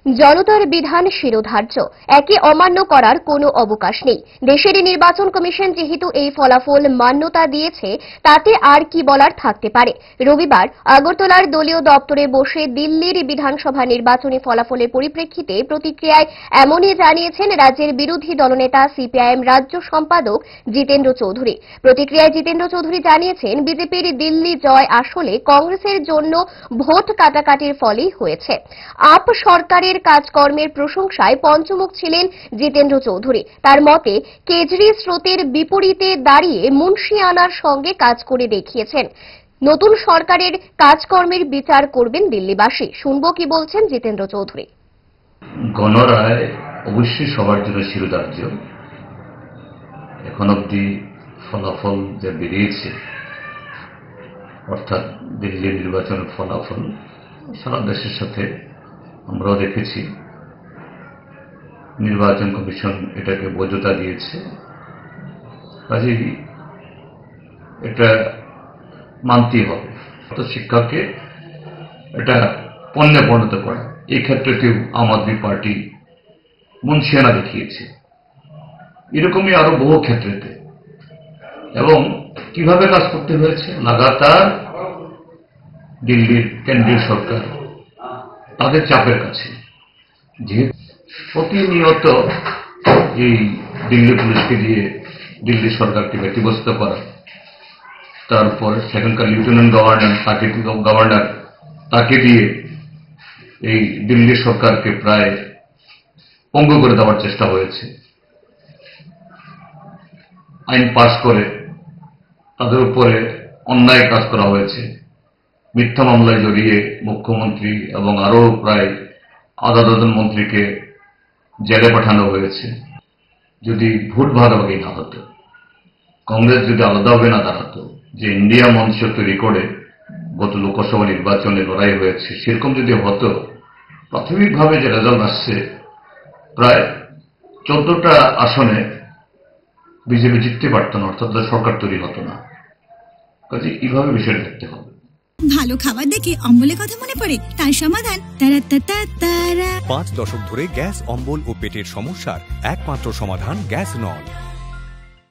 জনতার বিধান শিরোধার্য, একে অমান্য করার কোনো অবকাশ নেই। দেশের নির্বাচন কমিশন যেহেতু এই ফলাফল মান্যতা দিয়েছে, তাতে আর কি বলার থাকতে পারে। রবিবার আগরতলার দলীয় দপ্তরে বসে দিল্লির বিধানসভা নির্বাচনী ফলাফলের পরিপ্রেক্ষিতে প্রতিক্রিয়ায় এমনই জানিয়েছেন রাজ্যের বিরোধী দলনেতা সিপিআইএম রাজ্য সম্পাদক জিতেন্দ্র চৌধুরী। প্রতিক্রিয়ায় জিতেন্দ্র চৌধুরী জানিয়েছেন, বিজেপির দিল্লি জয় আসলে কংগ্রেসের জন্য ভোট কাটাকাটির ফলেই হয়েছে। আপ সরকারের কাজকর্মের প্রশংসায় পঞ্চমুখ ছিলেন জিতেন্দ্র চৌধুরী। তার মতে, কেজরি স্রোতের বিপরীতে দাঁড়িয়ে মুন্সিয়ানার সঙ্গে কাজ করে দেখিয়েছেন। নতুন সরকারের কাজকর্মের বিচার করবেন দিল্লিবাসী। শুনবো কি বলছেন জিতেন্দ্র চৌধুরী। গণরায় অবশ্যই সবার জন্য শিরোধার্য। এখন অব্দি ফলাফল যা বেরিয়েছে, অর্থাৎ দিল্লি নির্বাচনের ফলাফল সারা দেশের সাথে আমরাও দেখেছি। নির্বাচন কমিশন এটাকে বৈধতা দিয়েছে, কাজেই এটা মানতেই হবে। শিক্ষাকে এটা পণ্যে পরিণত করা, এই ক্ষেত্রেতেও আম আদমি পার্টি মুন্সিয়ানা দেখিয়েছে, এরকমই আরো বহু ক্ষেত্রেতে। এবং কিভাবে কাজ করতে হয়েছে, লাগাতার দিল্লির কেন্দ্রীয় সরকার তাদের চাপের কাছে, যে প্রতিনিয়ত এই দিল্লি পুলিশকে দিয়ে দিল্লি সরকারকে ব্যতিব্যস্ত করা, তারপর সেখানকার লেফটেন্যান্ট গভর্নর তাকে দিয়ে এই দিল্লি সরকারকে প্রায় পঙ্গু করে দেওয়ার চেষ্টা হয়েছে। আইন পাশ করে তাদের উপরে অন্যায় কাজ করা হয়েছে, মিথ্যা মামলায় জড়িয়ে মুখ্যমন্ত্রী এবং আরো প্রায় আধা ডজন মন্ত্রীকে জেলে পাঠানো হয়েছে। যদি ভোট ভাগাভাগি না হতো, কংগ্রেস যদি আলাদাভাবে না দাঁড়াতো, যে ইন্ডিয়া মঞ্চ তৈরি করে গত লোকসভা নির্বাচনে লড়াই হয়েছে, সেরকম যদি হতো, প্রাথমিকভাবে যে রেজাল্ট আসছে, প্রায় 14টা আসনে বিজেপি জিততে পারত না, অর্থাৎ সরকার তৈরি হতো না। কাজে এইভাবে বিষয়টা দেখতে হবে। ভালো খাবার দেখে অম্বলের কথা মনে পড়ে, তার সমাধান 5 দশক ধরে গ্যাস, অম্বল ও পেটের সমস্যার একমাত্র সমাধান গ্যাস নল।